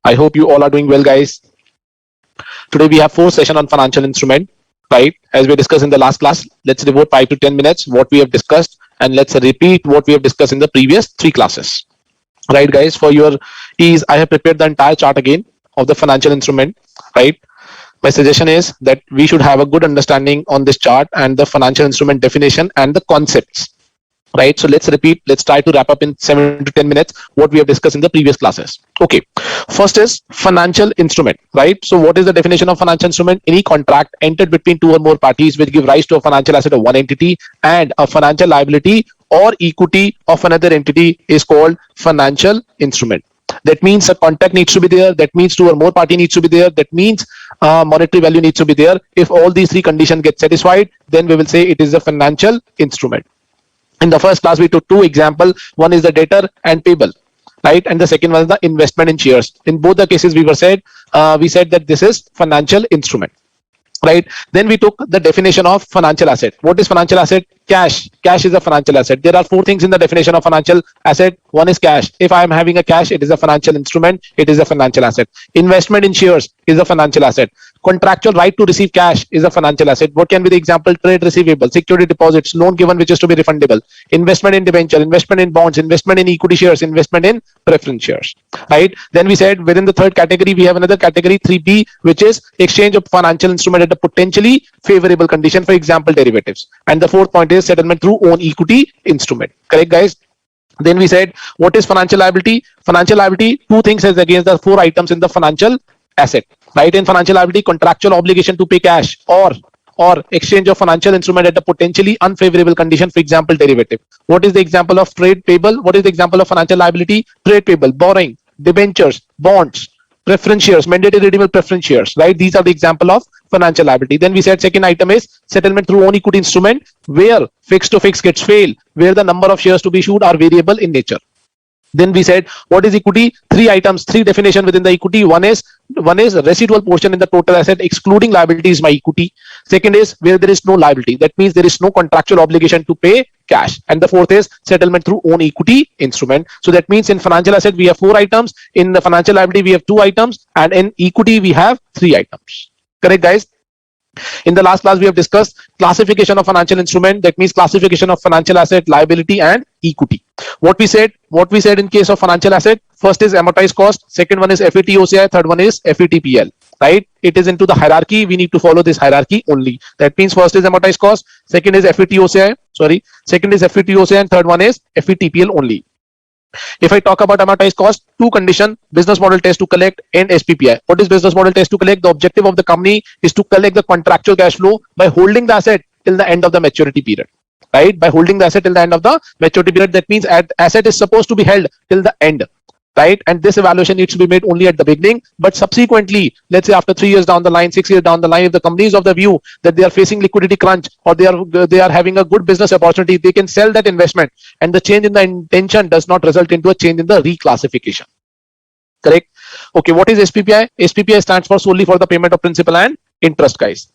I hope you all are doing well, guys. Today we have four session on financial instrument, right? As we discussed in the last class, let's devote 5 to 10 minutes what we have discussed, and let's repeat what we have discussed in the previous three classes. Right, guys? For your ease, I have prepared the entire chart again of the financial instrument. Right. My suggestion is that we should have a good understanding on this chart and the financial instrument definition and the concepts. Right, so let's repeat, let's try to wrap up in 7 to 10 minutes what we have discussed in the previous classes. Okay, first is financial instrument. Right, so what is the definition of financial instrument? Any contract entered between two or more parties which give rise to a financial asset of one entity and a financial liability or equity of another entity is called financial instrument. That means a contract needs to be there, that means two or more party needs to be there, that means monetary value needs to be there. If all these three conditions get satisfied, then we will say it is a financial instrument. In the first class, we took two examples. One is the debtor and payable, right? And the second one is the investment in shares. In both the cases, we said that this is financial instrument, right? Then we took the definition of financial asset. What is financial asset? Cash. Cash is a financial asset. There are four things in the definition of financial asset. One is cash. If I am having a cash, it is a financial instrument. It is a financial asset. Investment in shares is a financial asset. Contractual right to receive cash is a financial asset. What can be the example? Trade receivable, security deposits, loan given which is to be refundable, investment in debenture, investment in bonds, investment in equity shares, investment in preference shares, right? Then we said within the third category, we have another category 3B, which is exchange of financial instrument at a potentially favorable condition, for example, derivatives. And the fourth point is settlement through own equity instrument. Correct, guys? Then we said, what is financial liability? Financial liability, two things as against the four items in the financial asset, right? In financial liability, contractual obligation to pay cash or exchange of financial instrument at a potentially unfavorable condition, for example, derivative. What is the example of trade payable? What is the example of financial liability? Trade payable, borrowing, debentures, bonds, preference shares, mandatory redeemable preference shares, right? These are the example of financial liability. Then we said second item is settlement through own equity instrument, where fixed to fixed gets failed, where the number of shares to be issued are variable in nature. Then we said, what is equity? Three items, three definition within the equity. One is residual portion in the total asset, excluding liability is my equity. Second is where there is no liability. That means there is no contractual obligation to pay cash. And the fourth is settlement through own equity instrument. So that means in financial asset, we have four items. In the financial liability, we have two items. And in equity, we have three items. Correct, guys? In the last class, we have discussed classification of financial instrument. That means classification of financial asset, liability, and equity. What we said in case of financial asset, first is amortized cost, second one is FET-OCI, third one is FET-PL, right? It is into the hierarchy. We need to follow this hierarchy only. That means first is amortized cost, second is FET-OCI, and third one is FET-PL only. If I talk about amortized cost, two condition, business model test to collect and SPPI. What is business model test to collect? The objective of the company is to collect the contractual cash flow by holding the asset till the end of the maturity period, right? By holding the asset till the end of the maturity period. That means asset is supposed to be held till the end, right? And this evaluation needs to be made only at the beginning, but subsequently, let's say after 3 years down the line, 6 years down the line, if the company is of the view that they are facing liquidity crunch or they are having a good business opportunity, they can sell that investment, and the change in the intention does not result into a change in the reclassification. Correct? Okay, what is SPPI? SPPI stands for solely for the payment of principal and interest, guys.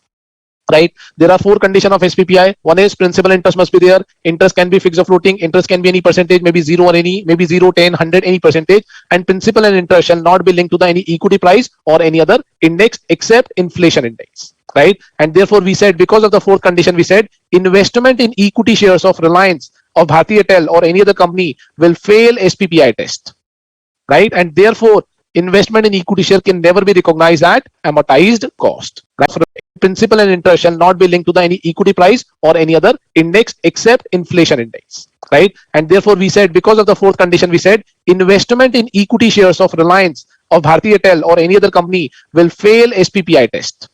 Right, there are four conditions of SPPI. One is principal interest must be there. Interest can be fixed or floating. Interest can be any percentage, maybe 0 or any, maybe 0, 10, 100, any percentage. And principal and interest shall not be linked to the any equity price or any other index except inflation index. Right, and therefore we said, because of the fourth condition, we said investment in equity shares of Reliance, of Bharti Airtel, or any other company will fail SPPI test. Right, and therefore investment in equity share can never be recognized at amortized cost. Right? Principal and interest shall not be linked to the any equity price or any other index except inflation index, right? And therefore we said, because of the fourth condition, we said investment in equity shares of Reliance, of Bharti Airtel, or any other company will fail SPPI test,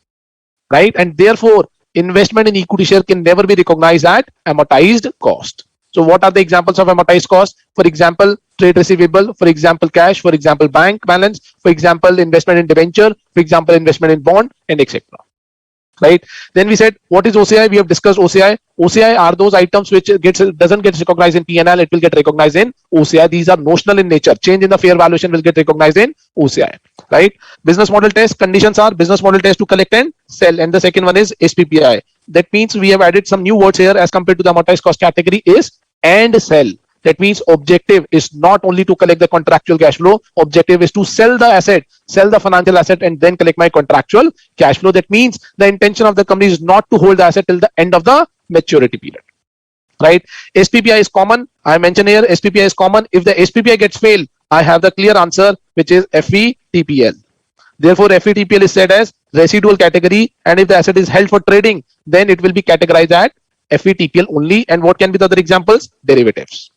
right? And therefore investment in equity share can never be recognized at amortized cost. So what are the examples of amortized cost? For example, trade receivable, for example, cash, for example, bank balance, for example, investment in debenture, for example, investment in bond, and etc. Right? Then we said, what is OCI? We have discussed OCI. OCI are those items which doesn't get recognized in P&L, it will get recognized in OCI. These are notional in nature. Change in the fair valuation will get recognized in OCI. Right? Business model test conditions are business model test to collect and sell, and the second one is SPPI. That means we have added some new words here as compared to the amortized cost category is and sell. That means objective is not only to collect the contractual cash flow, objective is to sell the asset, sell the financial asset and then collect my contractual cash flow. That means the intention of the company is not to hold the asset till the end of the maturity period. Right? SPPI is common. I mentioned here SPPI is common. If the SPPI gets failed, I have the clear answer, which is FVTPL. Therefore, FVTPL is said as residual category, and if the asset is held for trading, then it will be categorized at FVTPL only. And what can be the other examples? Derivatives.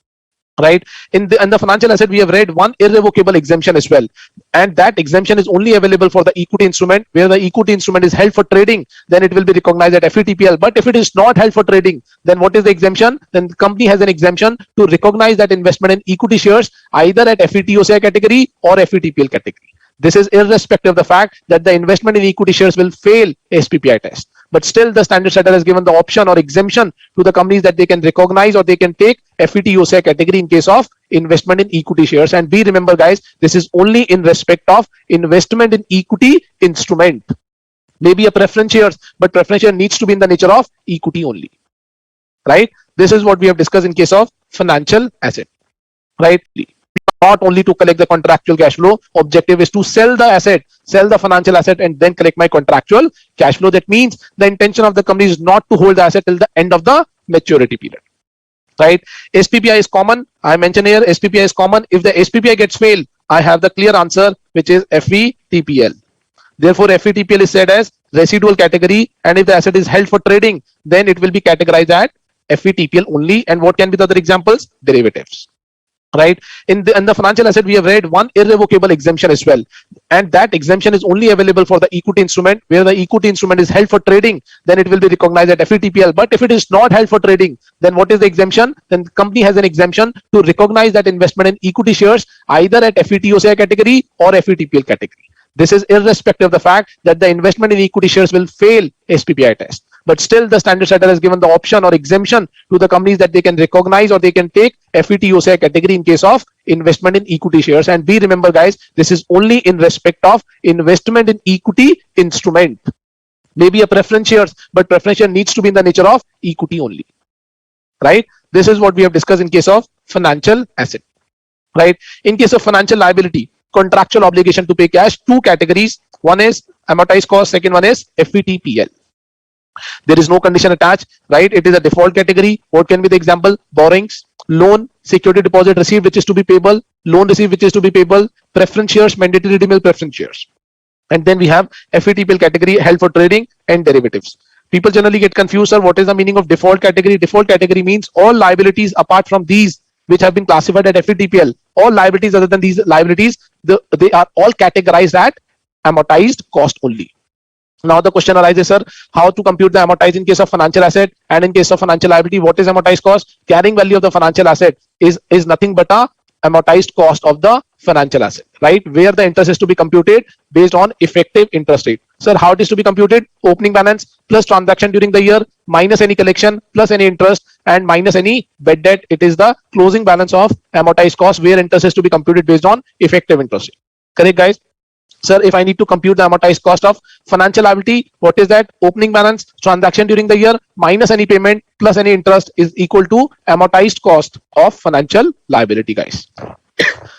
Right? In the financial asset, we have read one irrevocable exemption as well, and that exemption is only available for the equity instrument. Where the equity instrument is held for trading, then it will be recognized at FVTPL. But if it is not held for trading, then what is the exemption? Then the company has an exemption to recognize that investment in equity shares either at FVTOCI category or FVTPL category. This is irrespective of the fact that the investment in equity shares will fail SPPI test. But still, the standard setter has given the option or exemption to the companies that they can recognize or they can take FVTOCI category in case of investment in equity shares. And we remember, guys, this is only in respect of investment in equity instrument. Maybe a preference shares, but preference share needs to be in the nature of equity only. Right? This is what we have discussed in case of financial asset. Right? Not only to collect the contractual cash flow, objective is to sell the asset, sell the financial asset and then collect my contractual cash flow. That means the intention of the company is not to hold the asset till the end of the maturity period. Right? SPPI is common. I mentioned here SPPI is common. If the SPPI gets failed, I have the clear answer, which is FVTPL. Therefore, FVTPL is said as residual category, and if the asset is held for trading, then it will be categorized at FVTPL only. And what can be the other examples? Derivatives. Right? In the financial asset, we have read one irrevocable exemption as well, and that exemption is only available for the equity instrument. Where the equity instrument is held for trading, then it will be recognized at FVTPL. But if it is not held for trading, then what is the exemption? Then the company has an exemption to recognize that investment in equity shares either at FVTOCI category or FVTPL category. This is irrespective of the fact that the investment in equity shares will fail SPPI test. But still, the standard setter has given the option or exemption to the companies that they can recognize or they can take FVTOCI category in case of investment in equity shares. And we remember, guys, this is only in respect of investment in equity instrument. Maybe a preference shares, but preference share needs to be in the nature of equity only. Right? This is what we have discussed in case of financial asset. Right? In case of financial liability, contractual obligation to pay cash, two categories. One is amortized cost, second one is FVTPL. There is no condition attached, right? It is a default category. What can be the example? Borrowings, loan, security deposit received which is to be payable, loan received which is to be payable, preference shares, mandatory redeemable preference shares. And then we have FVTPL category, held for trading, and derivatives. People generally get confused, sir. What is the meaning of default category? Default category means all liabilities apart from these which have been classified at FVTPL. All liabilities other than these liabilities, they are all categorized at amortized cost only. Now the question arises, sir, how to compute the amortized in case of financial asset and in case of financial liability? What is amortized cost? Carrying value of the financial asset is nothing but a amortized cost of the financial asset, right? Where the interest is to be computed based on effective interest rate. Sir, how it is to be computed? Opening balance plus transaction during the year minus any collection plus any interest and minus any bad debt. It is the closing balance of amortized cost where interest is to be computed based on effective interest rate. Correct, guys? Sir, if I need to compute the amortized cost of financial liability, what is that? Opening balance, transaction during the year, minus any payment, plus any interest is equal to amortized cost of financial liability, guys.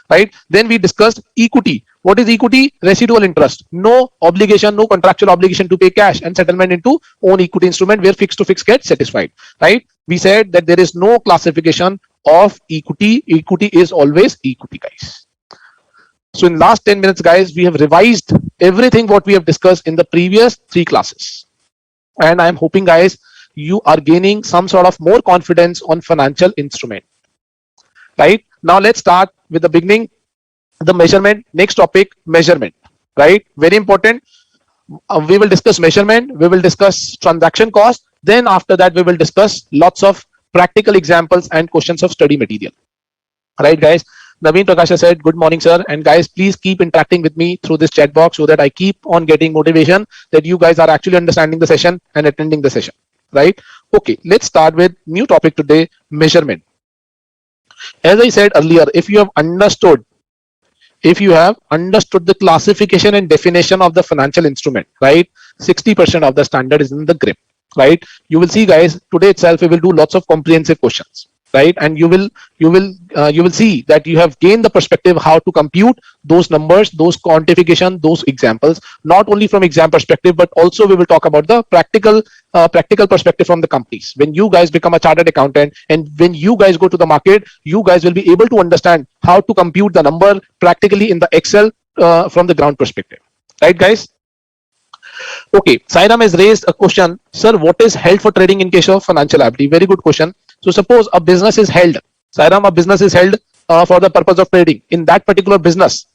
Right? Then we discussed equity. What is equity? Residual interest. No obligation, no contractual obligation to pay cash and settlement into own equity instrument where fixed to fixed gets satisfied. Right? We said that there is no classification of equity. Equity is always equity, guys. So in last 10 minutes, guys, we have revised everything what we have discussed in the previous 3 classes. And I'm hoping, guys, you are gaining some sort of more confidence on financial instrument. Right? Now let's start with the beginning, the measurement. Next topic, measurement. Right? Very important. We will discuss measurement. We will discuss transaction cost. Then after that, we will discuss lots of practical examples and questions of study material. Right, guys? Naveen Prakasha said, good morning, sir. And guys, please keep interacting with me through this chat box so that I keep on getting motivation that you guys are actually understanding the session and attending the session. Right? Okay, let's start with new topic today, measurement. As I said earlier, if you have understood the classification and definition of the financial instrument, right? 60% of the standard is in the grip, right? You will see, guys, today itself we will do lots of comprehensive questions. right? And you will see that you have gained the perspective how to compute those numbers, those quantification, those examples, not only from exam perspective, but also we will talk about the practical perspective from the companies. When you guys become a chartered accountant and when you guys go to the market, you guys will be able to understand how to compute the number practically in the Excel from the ground perspective, right guys? Okay, Sairam has raised a question, sir. What is held for trading in case of financial liability? Very good question. So, suppose a business is held, Sairam, a business is held for the purpose of trading. In that particular business,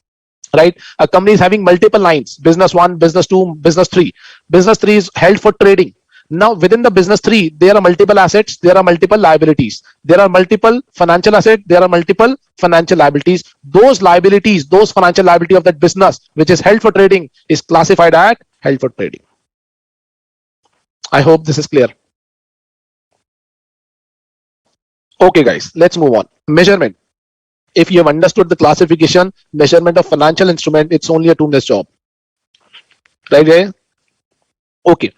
right? A company is having multiple lines: business one, business two, business three. Business three is held for trading. Now, within the business three, there are multiple assets, there are multiple liabilities, there are multiple financial assets, there are multiple financial liabilities. Those financial liability of that business, which is held for trading, is classified as held for trading. I hope this is clear. Okay, guys, let's move on. Measurement. If you have understood the classification, measurement of financial instrument, it's only a 2 minutes job. Right, guys? Okay.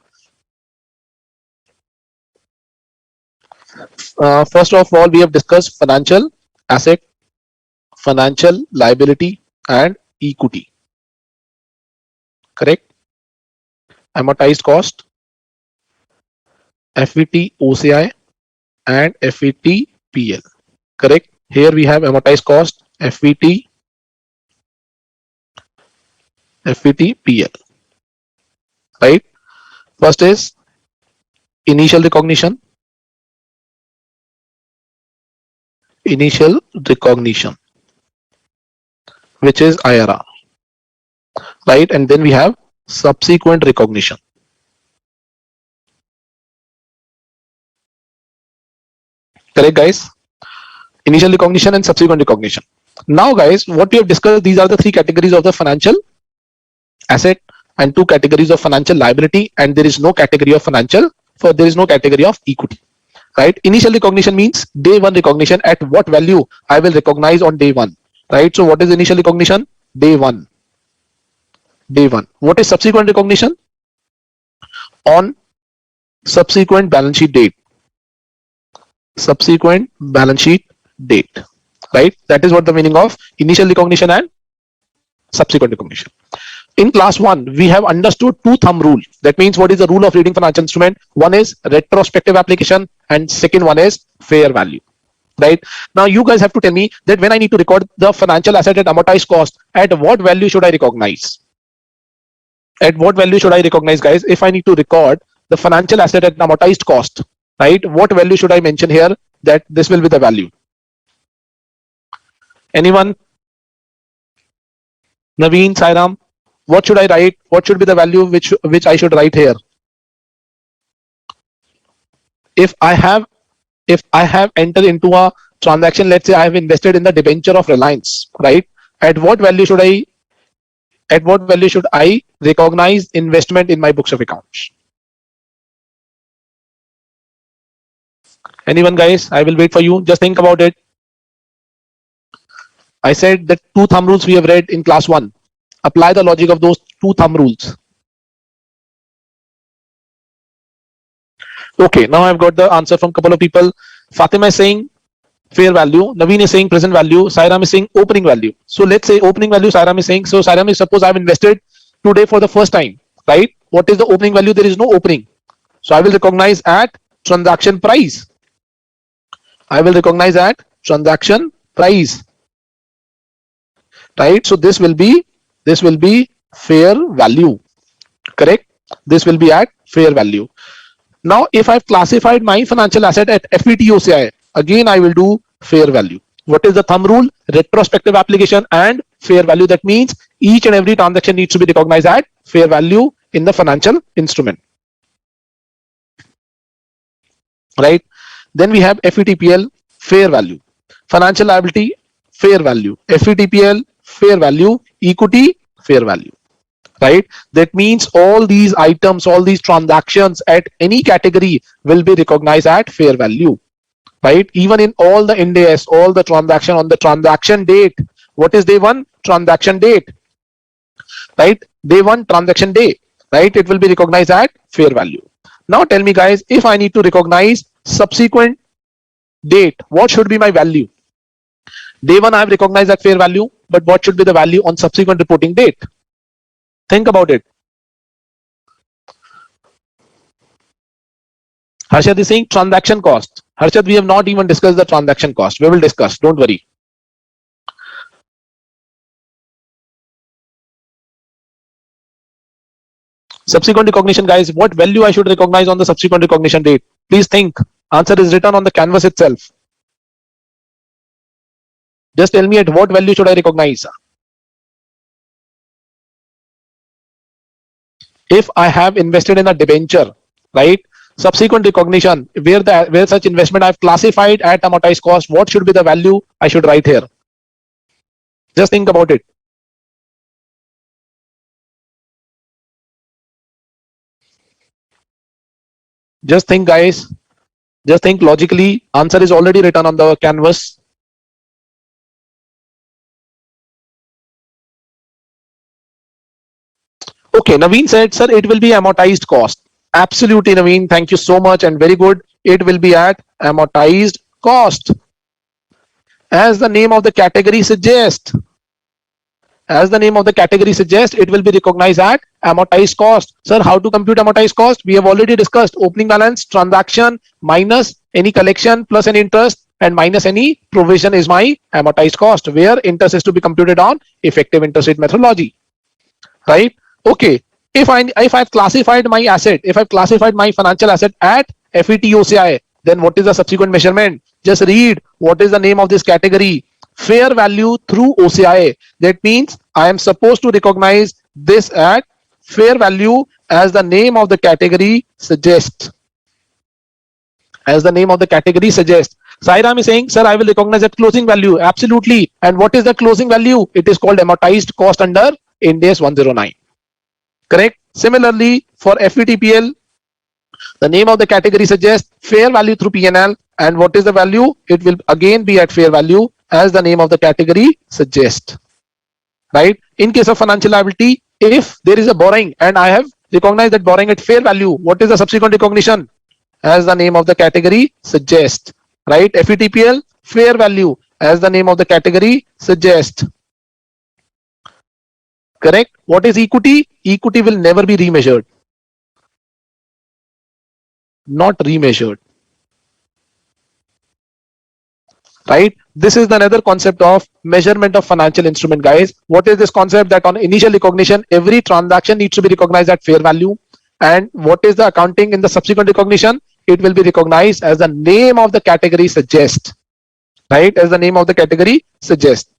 First of all, we have discussed financial asset, financial liability, and equity. Correct? Amortized cost, FET OCI, and FET PL. Correct? Here we have amortized cost, FET PL. Right? First is initial recognition. Initial recognition, which is IRR. Right? And then we have subsequent recognition. Correct, guys? Initial recognition and subsequent recognition. Now, guys, what we have discussed, these are the three categories of the financial asset and two categories of financial liability, and there is no category of there is no category of equity. Right? Initial recognition means day one recognition. At what value I will recognize on day one. Right? So what is initial recognition? Day one. Day one. What is subsequent recognition? On subsequent balance sheet date. Subsequent balance sheet date. Right? That is what the meaning of initial recognition and subsequent recognition. In class 1, we have understood two thumb rule. That means what is the rule of reading financial instrument? One is retrospective application and second one is fair value. Right? Now you guys have to tell me that when I need to record the financial asset at amortized cost, at what value should I recognize? At what value should I recognize, guys? If I need to record the financial asset at amortized cost, right? What value should I mention here that this will be the value? Anyone? Naveen, Sairam? What should I write? What should be the value which I should write here? If I have entered into a transaction, let's say I have invested in the debenture of Reliance, right? At what value should I recognize investment in my books of accounts? Anyone, guys? I will wait for you. Just think about it. I said that two thumb rules we have read in class 1. Apply the logic of those two thumb rules. Okay, now I've got the answer from a couple of people. Fatima is saying fair value. Naveen is saying present value. Sairam is saying opening value. So let's say opening value Sairam is saying. So Sairam is, suppose I've invested today for the first time, right? What is the opening value? There is no opening. So I will recognize at transaction price. I will recognize at transaction price. Right? So this will be fair value. Correct? This will be at fair value. Now, if I've classified my financial asset at FET OCI, again I will do fair value. What is the thumb rule? Retrospective application and fair value. That means each and every transaction needs to be recognized at fair value in the financial instrument. Right? Then we have FETPL, fair value. Financial liability, fair value. FETPL, fair value. Equity, fair value. Right? That means all these items, all these transactions at any category will be recognized at fair value. Right? Even in all the Ind AS, all the transaction on the transaction date. What is day one? Transaction date. Right? Day one, transaction day. Right? It will be recognized at fair value. Now tell me, guys, if I need to recognize subsequent date, what should be my value? Day one I have recognized at fair value, but what should be the value on subsequent reporting date? Think about it. Harshad is saying transaction cost. Harshad, we have not even discussed the transaction cost. We will discuss, don't worry. Subsequent recognition, guys, what value I should recognize on the subsequent recognition date? Please think. Answer is written on the canvas itself. Just tell me at what value should I recognize? If I have invested in a debenture, right? Subsequent recognition, where such investment I have classified at amortized cost, what should be the value I should write here? Just think about it. Just think, guys. Just think logically. Answer is already written on the canvas. Okay, Naveen said, sir, it will be amortized cost. Absolutely, Naveen. Thank you so much and very good. It will be at amortized cost. As the name of the category suggests, it will be recognized at amortized cost. Sir, how to compute amortized cost? We have already discussed opening balance, transaction, minus any collection plus any interest and minus any provision is my amortized cost, where interest is to be computed on effective interest rate methodology. Right? Okay. If I've classified my asset, if I've classified my financial asset at FETOCI, then what is the subsequent measurement? Just read what is the name of this category. Fair value through OCI. That means I am supposed to recognize this at fair value as the name of the category suggests. As the name of the category suggests. Sairam is saying, sir, I will recognize at closing value. Absolutely. And what is the closing value? It is called amortized cost under Ind AS 109. Correct. Similarly, for FVTPL, the name of the category suggests fair value through PNL. And what is the value? It will again be at fair value as the name of the category suggests. Right? In case of financial liability, if there is a borrowing and I have recognized that borrowing at fair value, what is the subsequent recognition? As the name of the category suggests. Right? FVTPL, fair value as the name of the category suggests. Correct? What is equity? Equity will never be remeasured. Not remeasured. Right? This is another concept of measurement of financial instrument, guys. What is this concept? That on initial recognition, every transaction needs to be recognized at fair value. And what is the accounting in the subsequent recognition? It will be recognized as the name of the category suggests. Right? As the name of the category suggests.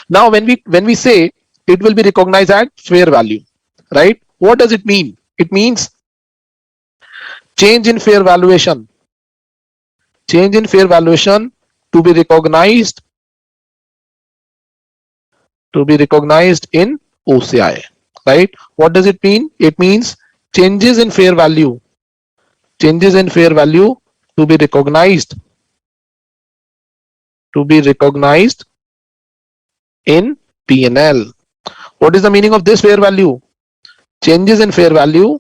Now, when we say it will be recognized at fair value, right? What does it mean? It means change in fair valuation. Change in fair valuation to be recognized in OCI. Right? What does it mean? It means changes in fair value. Changes in fair value to be recognized in P&L. What is the meaning of this fair value? Changes in fair value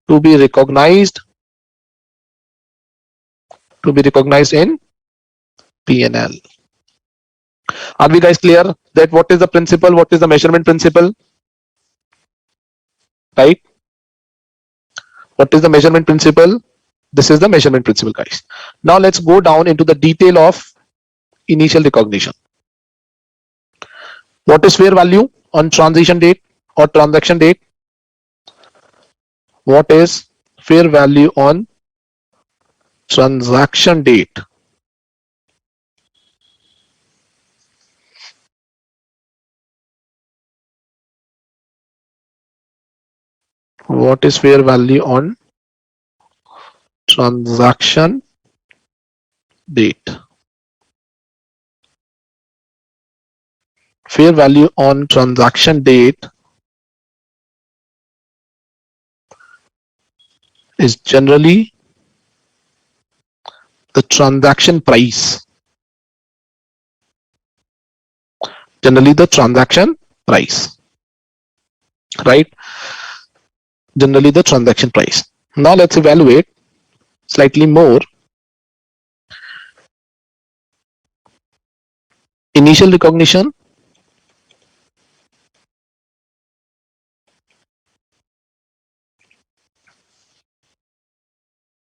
to be recognized in P&L. Are we guys clear that what is the principle? What is the measurement principle? Right? What is the measurement principle? This is the measurement principle, guys. Now let's go down into the detail of initial recognition. What is fair value on transition date or transaction date? What is fair value on transaction date? What is fair value on transaction date? Fair value on transaction date is generally the transaction price. Generally the transaction price. Right? Generally the transaction price. Now let's evaluate slightly more. Initial recognition